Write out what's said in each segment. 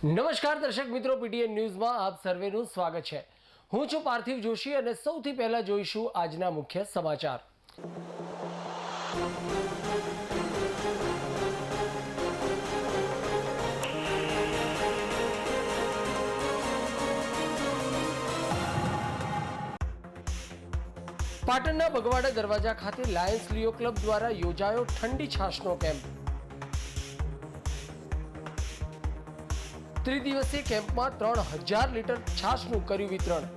નમસ્કાર દર્શક મિત્રો, પીટીએન ન્યૂઝમાં આપ સર્વેનું સ્વાગત છે। હું છું પાર્થિવ જોશી અને સૌથી પહેલા જોઈશું આજના મુખ્ય સમાચાર। પાટણના બગવાડા દરવાજા ખાતે લાયન્સ લિયો ક્લબ દ્વારા યોજાયો ઠંડી છાશનો કેમ્પ। ત્રિદિવસીય કેમ્પમાં 3000 લીટર છાશનું કર્યું વિતરણ।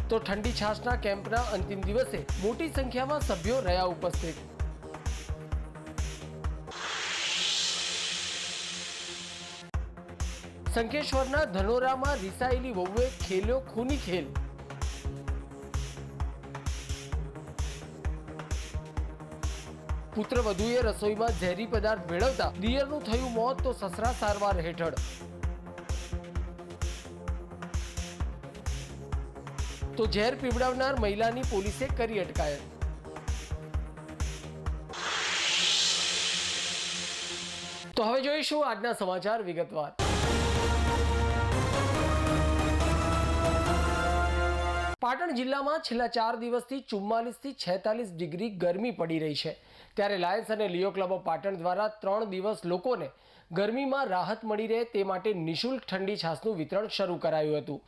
તો ઠંડી છાશના કેમ્પના અંતિમ દિવસે મોટી સંખ્યામાં સભ્યો રહ્યા ઉપસ્થિત। સંકેશ્વરના ધનોરામાં રિસાયેલી વહુએ ખેલ્યો ખૂની ખેલ। પુત્રવધુએ રસોઈમાં ઝેરી પદાર્થ ભેળવતા દિયરનું થયું મોત, તો સસરા સારવાર હેઠળ। તો ઝેર પીવડાવનાર મહિલાની પોલીસે કરી અટકાયત। તો હવે જોઈશું આજના સમાચાર વિગતવાર। પાટણ જિલ્લામાં છેલ્લા 4 દિવસથી 44 થી 46 ડિગ્રી ગરમી પડી રહી છે, ત્યારે લાયન્સ અને લિયો ક્લબ ઓફ પાટણ દ્વારા 3 દિવસ લોકોને ગરમીમાં રાહત મળી રહે તે માટે નિઃશુલ્ક ઠંડી છાશનું વિતરણ શરૂ કરાયું હતું,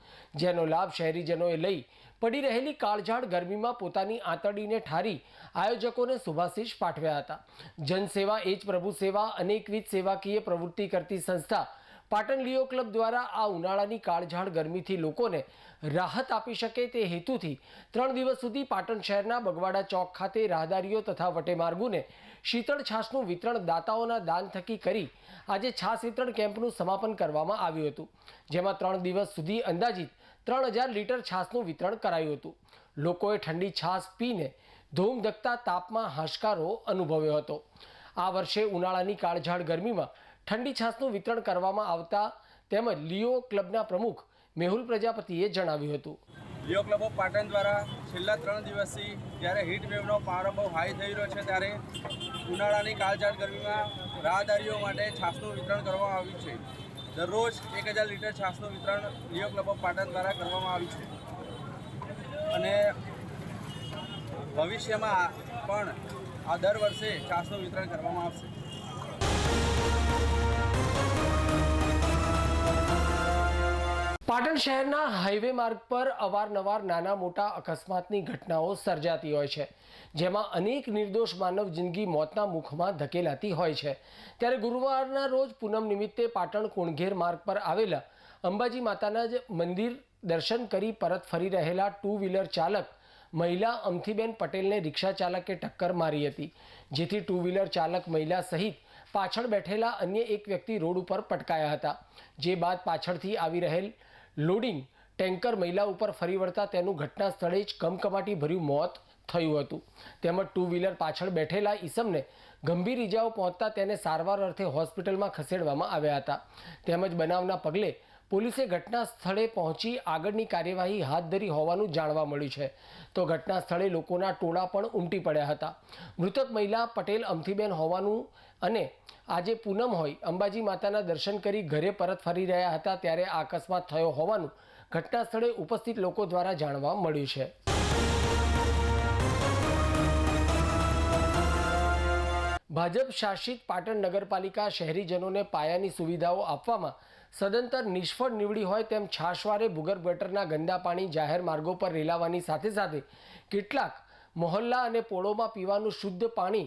જેનો લાભ શહેરીજનોએ લઈ પડી રહેલી કાળઝાળ ગરમીમાં પોતાની આંતરડીને ઠારી આયોજકોને શુભાશીષ પાઠવ્યા હતા। જનસેવા એ જ પ્રભુ સેવા અનેકવિધ સેવાકીય પ્રવૃત્તિ કરતી સંસ્થા પાટણ લિયો ક્લબ દ્વારા આ ઉનાળાની કાળઝાળ ગરમીથી લોકોને રાહત આપી શકે તે હેતુથી 3 દિવસ સુધી પાટણ શહેરના બગવાડા ચોક ખાતે રાહદારીઓ તથા વટેમાર્ગોને શીતળ છાશનું વિતરણ દાતાઓના દાન થકી કરી આજે છાશ વિતરણ કેમ્પનું સમાપન કરવામાં આવ્યું હતું, જેમાં 3 દિવસ સુધી અંદાજિત 3000 લીટર છાશનું વિતરણ કરાયું હતું। લોકોએ ઠંડી છાશ પીને ધોમધકતા તાપમાં હાશકારો અનુભવ્યો હતો। આ વર્ષે ઉનાળાની કાળઝાળ ગરમીમાં ઠંડી છાશનું વિતરણ કરવામાં આવતા તેમજ લિયો ક્લબના પ્રમુખ મેહુલ પ્રજાપતિએ જણાવ્યું હતું। લિયો ક્લબ ઓફ પાટણ દ્વારા છેલ્લા 3 દિવસથી જ્યારે હીટ વેવનો પારો બહુ હાઈ થઈ રહ્યો છે, ત્યારે ઉનાળાની કાળઝાળ ગરમીમાં રાહદારીઓ માટે છાશનું વિતરણ કરવામાં આવ્યું છે। દરરોજ 1000 લીટર છાશનું વિતરણ લિયો ક્લબ ઓફ પાટણ દ્વારા કરવામાં આવ્યું છે અને ભવિષ્યમાં પણ આ દર વર્ષે છાશનું વિતરણ કરવામાં આવશે। પાટણ શહેરના હાઈવે માર્ગ પર અવારનવાર નાના મોટા અકસ્માતની ઘટનાઓ સર્જાતી હોય છે, જેમાં અનેક નિર્દોષ માનવ જિંદગી મોતના મુખમાં ધકેલાતી હોય છે। ત્યારે ગુરુવારના રોજ પૂનમ નિમિત્તે પાટણ કુણઘેર માર્ગ પર આવેલા અંબાજી માતાના જ મંદિર દર્શન કરી પરત ફરી રહેલા 2 વ્હીલર ચાલક મહિલા અમથીબેન પટેલને રિક્ષા ચાલકે ટક્કર મારી હતી, જેથી 2 વ્હીલર ચાલક મહિલા સહિત પાછળ બેઠેલા અન્ય એક વ્યક્તિ રોડ ઉપર પટકાયા હતા, જે બાદ પાછળથી આવી રહેલ લોડિંગ ટેન્કર મહિલા ઉપર ફરી વળતા તેનું ઘટના સ્થળે જ કમકમાટી ભર્યું મોત થયું હતું, તેમજ 2 વ્હીલર પાછળ બેઠેલા ઈસમને ગંભીર ઈજાઓ પહોંચતા તેને સારવાર અર્થે હોસ્પિટલમાં ખસેડવામાં આવ્યા હતા। તેમજ બનાવના પગલે પોલીસે ઘટના સ્થળે પહોંચી આગળની કાર્યવાહી હાથ ધરી હોવાનું જાણવા મળ્યું છે। તો ઘટના સ્થળે લોકોના ટોળા પણ ઉમટી પડ્યા હતા। મૃતક મહિલા પટેલ અમથીબેન હોવાનું અને આજે પૂનમ હોય અંબાજી માતાના દર્શન કરી ઘરે પરત ફરી રહ્યા હતા ત્યારે આ અકસ્માત થયો હોવાનું ઘટના સ્થળે ઉપસ્થિત લોકો દ્વારા જાણવા મળ્યું છે। ભાજપ શાસિત પાટણ નગરપાલિકા શહેરીજનોને પાયાની સુવિધાઓ આપવામાં સદંતર નિષ્ફળ નીવડી હોય તેમ છાશવારે ભૂગર્ભ ગટરના ગંદા પાણી જાહેર માર્ગો પર રેલાવાની સાથે સાથે કેટલાક મહોલ્લા અને પોળોમાં પીવાનું શુદ્ધ પાણી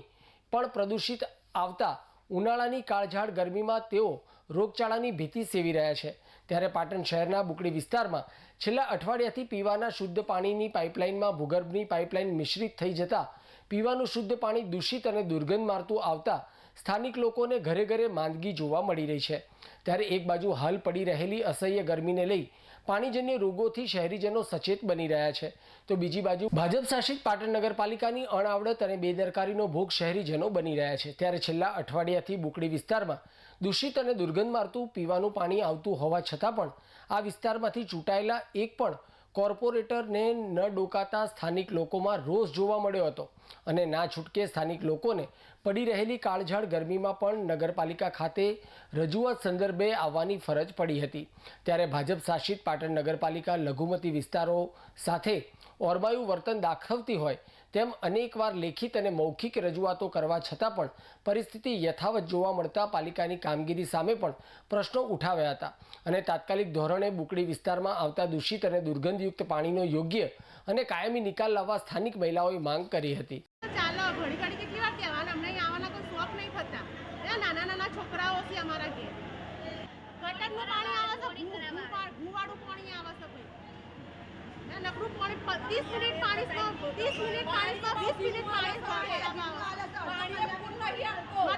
પણ પ્રદૂષિત આવતા ઉનાળાની કાળઝાળ ગરમીમાં તેઓ રોગચાળાની ભીતિ સેવી રહ્યા છે। ત્યારે પાટણ શહેરના બુકડી વિસ્તારમાં છેલ્લા અઠવાડિયાથી પીવાના શુદ્ધ પાણીની પાઇપલાઇનમાં ભૂગર્ભની પાઇપલાઇન મિશ્રિત થઈ જતા પીવાનું શુદ્ધ પાણી દૂષિત અને દુર્ગંધ મારતું આવતા સ્થાનિક લોકોને ઘરે ઘરે માંદગી જોવા મળી રહી છે। ત્યારે એક બાજુ હાલ પડી રહેલી અસહ્ય ગરમીને લઈ પાણીજન્ય રોગોથી શહેરીજનો સચેત બની રહ્યા છે, તો બીજી બાજુ ભાજપ શાસિત પાટણ નગરપાલિકાની અણઆવડત અને બેદરકારીનો ભોગ શહેરીજનો બની રહ્યા છે। ત્યારે છેલ્લા અઠવાડિયાથી બુકડી વિસ્તારમાં દૂષિત અને દુર્ગંધ મારતું પીવાનું પાણી આવતું હોવા છતાં પણ આ વિસ્તારમાંથી ચૂંટાયેલા એક પણ કોર્પોરેટરને ન ડોકાતા સ્થાનિક લોકોમાં રોષ જોવા મળ્યો હતો। અને ના છૂટકે સ્થાનિક લોકોને પડી રહેલી કાળઝાળ ગરમીમાં પણ નગરપાલિકા ખાતે રજૂઆત સંદર્ભે આવવાની ફરજ પડી હતી। ત્યારે ભાજપ શાસિત પાટણ નગરપાલિકા લઘુમતી વિસ્તારો સાથે ઓરમાયું વર્તન દાખવતી હોય તેમ અનેકવાર લેખિત અને મૌખિક રજૂઆતો કરવા છતાં પણ પરિસ્થિતિ યથાવત જોવા મળતા પાલિકાની કામગીરી સામે પણ પ્રશ્નો ઉઠાવ્યા હતા અને તાત્કાલિક ધોરણે બુકડી વિસ્તારમાં આવતા દૂષિત અને દુર્ગંધયુક્ત પાણીનો યોગ્ય અને કાયમી નિકાલ લાવવા સ્થાનિક મહિલાઓએ માંગ કરી હતી। ચાલો ઘડી ઘડી કેટલી વાર કહેવાના, અમને અહીં આવવાના કોઈ શોખ નહીં થતા। ત્યાં નાના નાના છોકરાઓ છે અમારા ઘેર, ગટરનું પાણી આવે છે, ભૂવાળું પાણી આવે છે ભાઈ। ત્યાં નકરું પાણી 30 મિનિટ પાણી 30 મિનિટ પાણી 20 મિનિટ પાણી મારા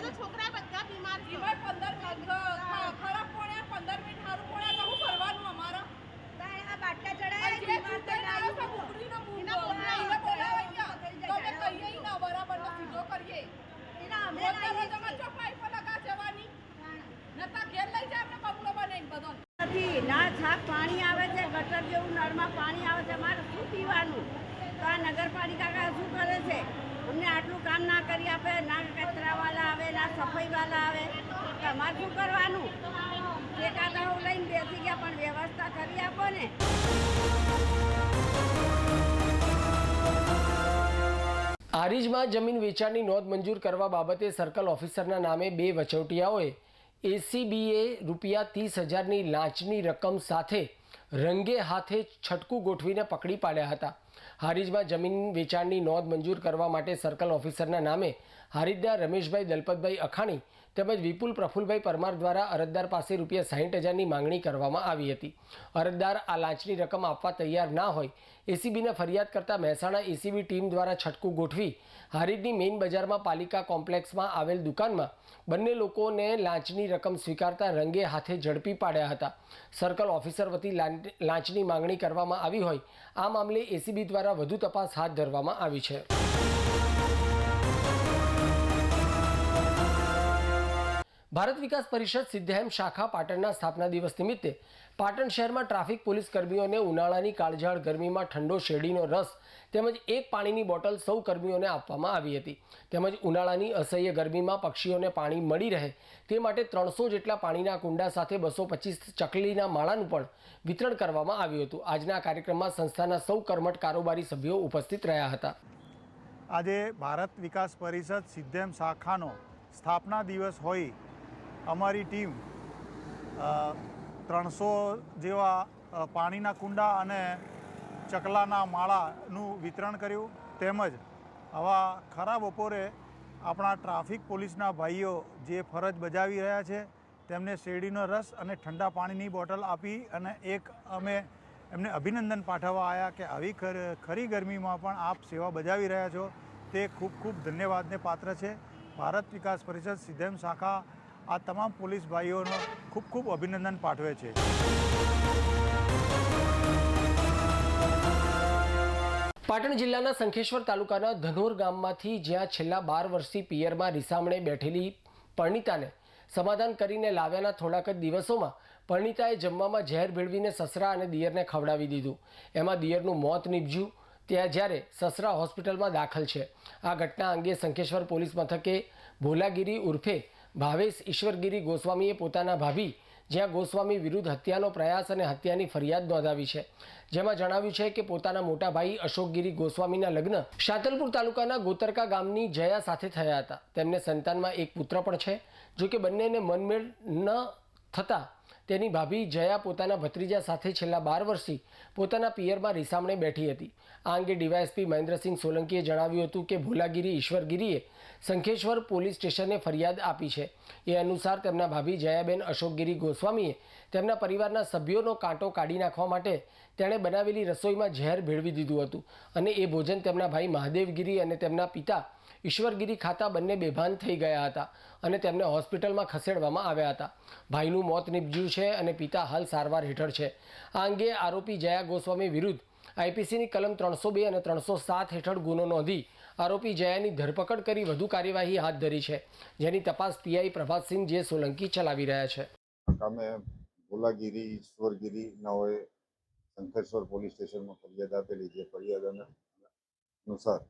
તો છોકરા બધા બીમાર છે। 15 ખરાબ પડે 15 મિનિટ સારું પડે તો શું કરવાનું અમારે? બાટલા ચડાય જે ચડાય તો બુકડીનો મૂકો બોલાવે તો અમે કહીએ ઈ ના બરાબર તો સીધો કરીએ એના અમે તમે ચોપાઈ પર લગા જવાની નતા ઘેર લઈ જાય આપણે બબલો બનાવીને બધો નથી ના છાપ પાણી આવે છે, ગટર જેવું નળમાં પાણી આવે છે, મારે શું પીવાનું? તો આ નગરપાલિકા શું કરે છે? અમને આટલું કામ ના કરી આપે, ના કચરાવાળા આવે, ના સફાઈવાળા આવે, તો અમારે શું કરવાનું? ઠેકાદારો લઈને બેસી ગયા પણ વ્યવસ્થા કરી આપો ને। હારીજમાં જમીન વેચાણની નોંધ મંજૂર કરવા બાબતે સર્કલ ઓફિસરના નામે 2 વચોટિયાઓએ એસીબીએ રૂપિયા 30,000ની લાંચની રકમ સાથે રંગે હાથે છટકું ગોઠવીને પકડી પાડ્યા હતા। હારીજમાં જમીન વેચાણની નોંધ મંજૂર કરવા માટે સર્કલ ઓફિસરના નામે હારીજના રમેશભાઈ દલપતભાઈ અખાણી તેમજ વિપુલ પ્રફુલભાઈ પરમાર દ્વારા અરજદાર પાસે રૂપિયા 60,000ની માંગણી કરવામાં આવી હતી। અરજદાર આ લાંચની રકમ આપવા તૈયાર ના હોય એસીબીને ફરિયાદ કરતા મહેસાણા એસીબી ટીમ દ્વારા છટકું ગોઠવી હારીજની મેઇન બજારમાં પાલિકા કોમ્પ્લેક્સમાં આવેલ દુકાનમાં બંને લોકોને લાંચની રકમ સ્વીકારતા રંગે હાથે ઝડપી પાડ્યા હતા। સર્કલ ઓફિસર વતી લાંચની માંગણી કરવામાં આવી હોય આ મામલે એસીબી દ્વારા વધુ તપાસ હાથ ધરવામાં આવી છે। ભારત વિકાસ પરિષદ સિદ્ધહેમ શાખા પાટણના સ્થાપના દિવસ નિમિત્તે પાટણ શહેરમાં ટ્રાફિક પોલીસ કર્મીઓને ઉનાળાની કાળઝાળ ગરમીમાં ઠંડો શેરડીનો રસ તેમજ એક પાણીની બોટલ સૌ કર્મીઓને આપવામાં આવી હતી। તેમજ ઉનાળાની અસહ્ય ગરમીમાં પક્ષીઓને પાણી મળી રહે તે માટે 300 જેટલા પાણીના કુંડા સાથે 225 ચકલીના માળાનું પણ વિતરણ કરવામાં આવ્યું હતું। આજના કાર્યક્રમમાં સંસ્થાના સૌ કર્મઠ કારોબારી સભ્યો ઉપસ્થિત રહ્યા હતા। આજે ભારત વિકાસ પરિષદ સિદ્ધેમ શાખાનો સ્થાપના દિવસ હોય અમારી ટીમ 300 જેવા પાણીના કુંડા અને ચકલાના માળાનું વિતરણ કર્યું। તેમજ આવા ખરા બપોરે આપણા ટ્રાફિક પોલીસના ભાઈઓ જે ફરજ બજાવી રહ્યા છે તેમને શેરડીનો રસ અને ઠંડા પાણીની બોટલ આપી અને એક અમે એમને અભિનંદન પાઠવવા આવ્યા કે આવી ખરી ગરમીમાં પણ આપ સેવા બજાવી રહ્યા છો તે ખૂબ ખૂબ ધન્યવાદને પાત્ર છે। ભારત વિકાસ પરિષદ સિદ્ધેમ શાખા આ તમામ પોલીસ ભાઈઓનો ખૂબ ખૂબ અભિનંદન પાઠવે છે। પાટણ જિલ્લાના શંખેશ્વર તાલુકાના ધનોર ગામમાંથી જ્યાં છેલ્લા 12 વર્ષથી પિયરમાં રીસામણે બેઠેલી પરણિતાને સમાધાન કરીને લાવ્યાના થોડાક જ દિવસોમાં પરણિતાએ જમવામાં ઝેર ભેળવીને સસરા અને દિયરને ખવડાવી દીધું। એમાં દિયરનું મોત નીપજ્યું ત્યાં જ્યારે સસરા હોસ્પિટલમાં દાખલ છે। આ ઘટના અંગે શંખેશ્વર પોલીસ મથકે ભોલાગીરી ઉર્ફે ભાવેશ ઈશ્વરગીરી ગોસ્વામીએ પોતાના ભાભી જ્યાં ગોસ્વામી વિરુદ્ધ હત્યાનો પ્રયાસ અને હત્યાની ફરિયાદ નોંધાવી છે। જેમાં જણાવ્યું છે કે પોતાના મોટા ભાઈ અશોકગીરી ગોસ્વામીના લગ્ન શાતલપુર તાલુકાના ગોતરકા ગામની જયા સાથે થયા હતા। તેમને સંતાનમાં એક પુત્ર પણ છે। જો કે બંનેને મનમેળ ન થતાં તેની ભાભી જયા પોતાના ભત્રીજા સાથે છેલ્લા 12 વર્ષથી પોતાના પિયરમાં રીસામણે બેઠી હતી। આ અંગે ડીવાયએસપી મહેન્દ્રસિંહ સોલંકીએ જણાવ્યું હતું કે ભોલાગીરી ઈશ્વરગીરીએ શંખેશ્વર પોલીસ સ્ટેશને ફરિયાદ આપી છે। એ અનુસાર તેમના ભાભી જયાબેન અશોકગીરી ગોસ્વામીએ તેમના પરિવારના સભ્યોનો કાંટો કાઢી નાખવા માટે તેણે બનાવેલી રસોઈમાં ઝેર ભેળવી દીધું હતું અને એ ભોજન તેમના ભાઈ મહાદેવગીરી અને તેમના પિતા ઈશ્વરગીરી ખાતા બંને બેભાન થઈ ગયા હતા અને તેમને હોસ્પિટલમાં ખસેડવામાં આવ્યા હતા। ભાઈનું મોત નીપજ્યું છે અને પિતા હાલ સારવાર હેઠળ છે। આ અંગે આરોપી જયા ગોસ્વામી વિરુદ્ધ આઈપીસીની કલમ 302 અને 307 હેઠળ ગુનો નોંધી આરોપી જયાની ધરપકડ કરી વધુ કાર્યવાહી હાથ ધરી છે, જેની તપાસ પીઆઈ પ્રભાતસિંહ જે સોલંકી ચલાવી રહ્યા છે। અમે ભોલાગીરી ઈશ્વરગીરી નાઓએ શંખેશ્વર પોલીસ સ્ટેશનમાં ફરિયાદ આપેલી છે। ફરિયાદ અનુસાર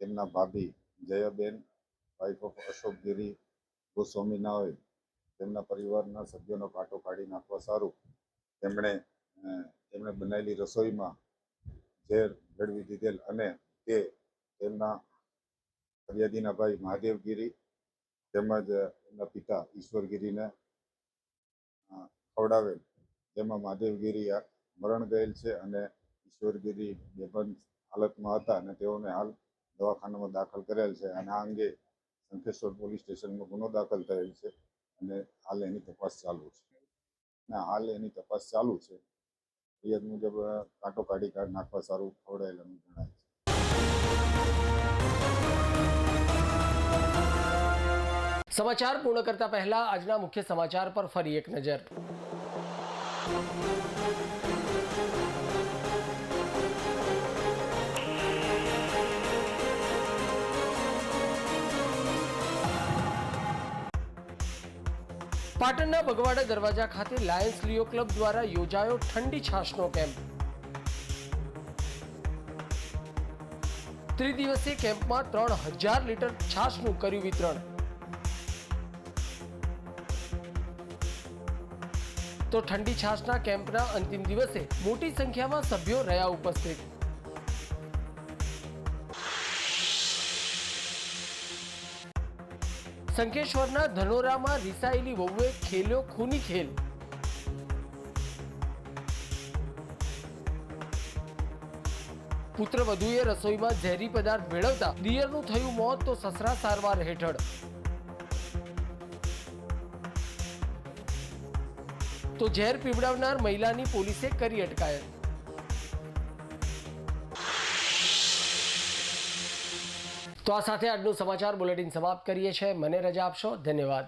તેમના ભાભી જયાબેન વાઇફ ઓફ અશોક ગીરી ગોસ્વામી ના હોય તેમના પરિવારના સભ્યોનો કાંટો કાઢી નાખવા સારું તેમણે બનાવેલી રસોઈમાં ઝેર ભેળવી દીધેલ અને તે તેમના ફરિયાદીના ભાઈ મહાદેવગીરી તેમજ એમના પિતા ઈશ્વરગીરીને ખવડાવેલ, જેમાં મહાદેવગીરી મરણ ગયેલ છે અને ઈશ્વરગીરી બેભાન હાલતમાં હતા અને તેઓને હાલ દવાખાનામાં દાખલ કરેલ છે અને આ અંગે શંખેશ્વર પોલીસ સ્ટેશનમાં ગુનો દાખલ થયેલ છે અને હાલ એની તપાસ ચાલુ છે. ફરિયાદ મુજબ કાંટો કાઢી નાખવા સારું ખવડાયેલાનું જણાય છે. સમાચાર પૂર્ણ કરતા પહેલા આજના મુખ્ય સમાચાર પર ફરી એક નજર. પાટણના બગવાડા દરવાજા ખાતે લાયન્સ લિયો ક્લબ દ્વારા યોજાયો ઠંડી છાશનો કેમ્પ. ત્રિદિવસીય કેમ્પમાં 3000 લીટર છાશનું કર્યું વિતરણ. તો ઠંડી છાશના કેમ્પના અંતિમ દિવસે મોટી સંખ્યામાં સભ્યો રહ્યા ઉપસ્થિત. શંખેશ્વરના ધનોરામાં રિસાયેલી વહુએ ખેલ્યો ખૂની ખેલ. પુત્રવધુએ રસોઈમાં ઝેરી પદાર્થ ભેળવતા દિયરનું થયું મોત તો સસરા સારવાર હેઠળ. તો ઝેર પીવડાવનાર મહિલાની પોલીસે કરી અટકાયત. તો આ સાથે આજનું સમાચાર બુલેટિન સમાપ્ત કરીએ છીએ. મને રજા આપશો. ધન્યવાદ.